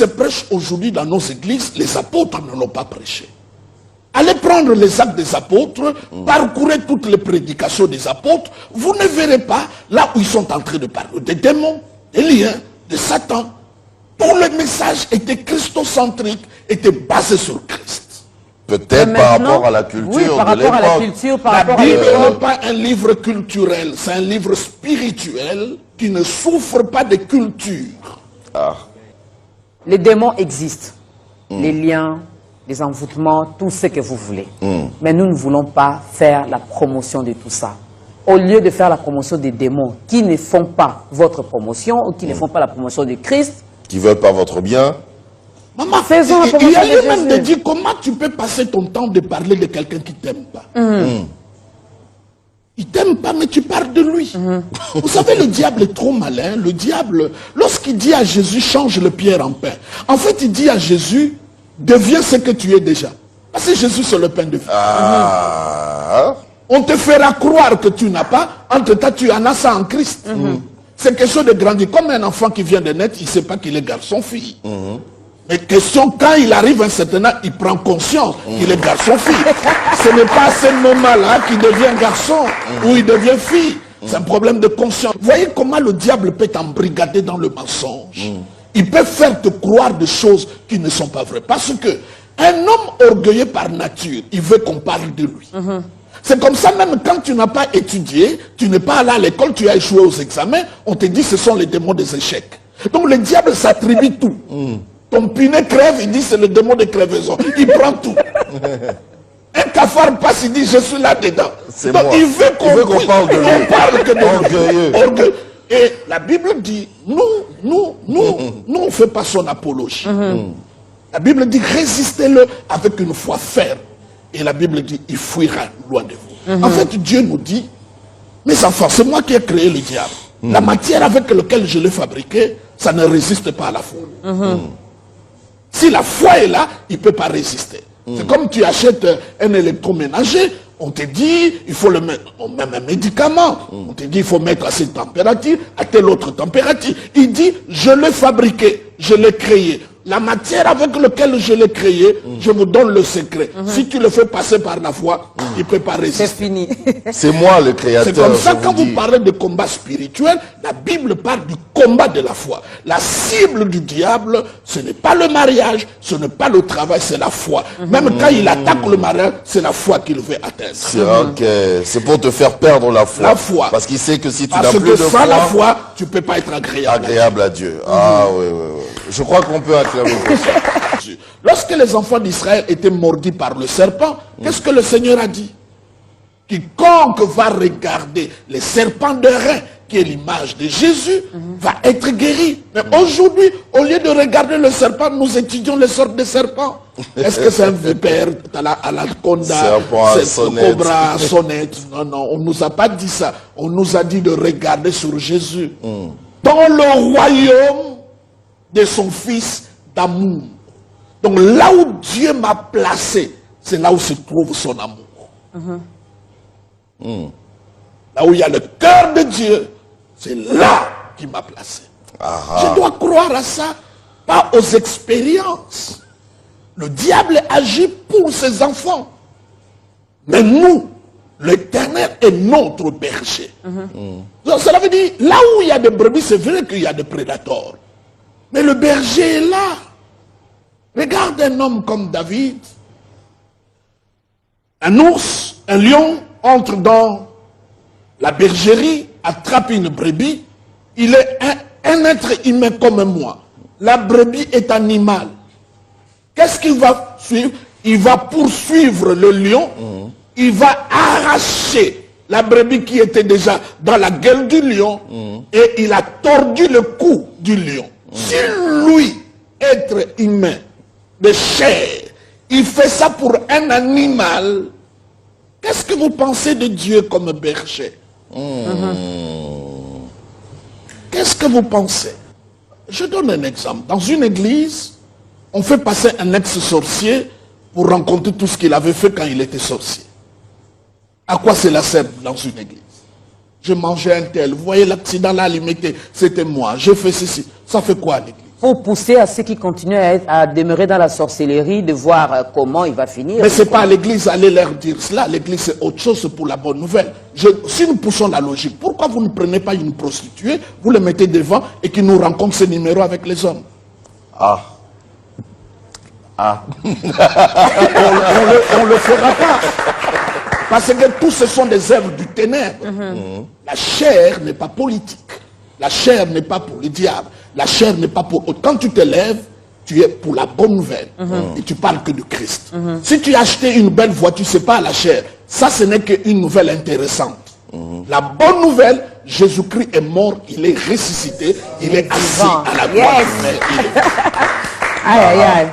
se prêche aujourd'hui dans nos églises, les apôtres ne l'ont pas prêché. Allez prendre les actes des apôtres, parcourez toutes les prédications des apôtres, vous ne verrez pas là où ils sont en train de parler des démons, des liens, de Satan. Tout le message était christocentrique, était basé sur Christ. Peut-être par rapport à la culture oui, par rapport à la culture, par rapport La Bible n'est pas un livre culturel, c'est un livre spirituel qui ne souffre pas de culture. Ah. Les démons existent, les liens, les envoûtements, tout ce que vous voulez. Mais nous ne voulons pas faire la promotion de tout ça. Au lieu de faire la promotion des démons qui ne font pas votre promotion ou qui ne font pas la promotion de Christ, Qui ne veulent pas votre bien. Maman, faisons la il y promotion a de lui-même de Jésus. dire comment tu peux passer ton temps de parler de quelqu'un qui ne t'aime pas. Il ne t'aime pas, mais tu parles de lui. Vous savez, le diable est trop malin. Le diable, lorsqu'il dit à Jésus, change le pierre en pain. En fait, il dit à Jésus, deviens ce que tu es déjà. Parce que Jésus, c'est le pain de vie. Ah. On te fera croire que tu n'as pas, entre-temps, tu en as ça en Christ. C'est quelque chose de grandir. Comme un enfant qui vient de naître, il ne sait pas qu'il est garçon-fille. Mais question, quand il arrive à un certain âge, il prend conscience qu'il est garçon-fille. Ce n'est pas à ce moment-là qu'il devient garçon ou il devient fille. C'est un problème de conscience. Vous voyez comment le diable peut t'embrigader dans le mensonge. Il peut faire te croire des choses qui ne sont pas vraies. Parce que un homme orgueilleux par nature, il veut qu'on parle de lui. C'est comme ça, même quand tu n'as pas étudié, tu n'es pas allé à l'école, tu as échoué aux examens, on te dit ce sont les démons des échecs. Donc le diable s'attribue tout. Ton pinet crève, il dit c'est le démon de crevaison. Il prend tout. Un cafard passe, il dit je suis là-dedans. Donc moi. il veut qu'on parle de lui. on parle que de Orgueilleux. lui. Orgueilleux. Et la Bible dit, nous, on ne fait pas son apologie. La Bible dit, résistez-le avec une foi ferme. Et la Bible dit, il fuira loin de vous. En fait, Dieu nous dit, mes enfants, c'est moi qui ai créé le diable. La matière avec laquelle je l'ai fabriqué, ça ne résiste pas à la foi. Si la foi est là, il ne peut pas résister. C'est comme tu achètes un électroménager, on te dit, il faut le mettre, même un médicament, on te dit, il faut mettre à cette température, à telle autre température. Il dit, je l'ai fabriqué, je l'ai créé. La matière avec laquelle je l'ai créé, je vous donne le secret. Si tu le fais passer par la foi, il ne peut pas résister. c'est fini. C'est moi le créateur. C'est comme ça, je quand vous vous parlez de combat spirituel, la Bible parle du combat de la foi. La cible du diable, ce n'est pas le mariage, ce n'est pas le travail, c'est la foi. Même quand il attaque le mariage, c'est la foi qu'il veut atteindre. C'est ok. C'est pour te faire perdre la foi. La foi. Parce qu'il sait que si tu n'as Parce plus que de sans foi, la foi, tu ne peux pas être agréable. agréable à Dieu. Ah oui, oui, oui. Je crois qu'on peut acclamer pour ça. Lorsque les enfants d'Israël étaient mordus par le serpent, qu'est-ce que le Seigneur a dit? Quiconque va regarder les serpents de rein, qui est l'image de Jésus, va être guéri. Mais aujourd'hui, au lieu de regarder le serpent, nous étudions les sortes de serpents. Est-ce que c'est un vipère, anaconda, c'est un cobra, sonnette? Non, non, on ne nous a pas dit ça. On nous a dit de regarder sur Jésus. Dans le royaume de son Fils d'amour. Donc là où Dieu m'a placé, c'est là où se trouve son amour. Là où il y a le cœur de Dieu, c'est là qu'il m'a placé. Je dois croire à ça, pas aux expériences. Le diable agit pour ses enfants. Mais nous, l'Éternel est notre berger. Donc cela veut dire, là où il y a des brebis, c'est vrai qu'il y a des prédateurs. Mais le berger est là. Regarde un homme comme David. Un ours, un lion entre dans la bergerie, attrape une brebis. Il est un être humain comme moi. La brebis est animal. Qu'est-ce qu'il va suivre? Il va poursuivre le lion. Il va arracher la brebis qui était déjà dans la gueule du lion. Et il a tordu le cou du lion. Si lui, être humain, de chair, il fait ça pour un animal, qu'est-ce que vous pensez de Dieu comme berger? Qu'est-ce que vous pensez? Je donne un exemple. Dans une église, on fait passer un ex-sorcier pour rencontrer tout ce qu'il avait fait quand il était sorcier. À quoi cela sert dans une église? Je mangeais un tel, vous voyez l'accident là limité, c'était moi, j'ai fait ceci. Ça fait quoi à l'église? pour pousser à ceux qui continuent à demeurer dans la sorcellerie, de voir comment il va finir. Mais ce n'est pas à l'église aller leur dire cela. L'église, c'est autre chose, c'est pour la bonne nouvelle. Si nous poussons la logique, pourquoi vous ne prenez pas une prostituée, vous le mettez devant et qui nous rencontre ce numéro avec les hommes? Ah. Ah. On ne le fera pas. Parce que tous ce sont des œuvres du ténèbre. La chair n'est pas politique. La chair n'est pas pour le diable. La chair n'est pas pour... Quand tu te lèves, tu es pour la bonne nouvelle. Et tu parles que de Christ. Si tu as acheté une belle voiture, ce n'est pas la chair. Ça, ce n'est qu'une nouvelle intéressante. La bonne nouvelle, Jésus-Christ est mort, il est ressuscité, il est assis à la droite. Aïe, aïe, aïe.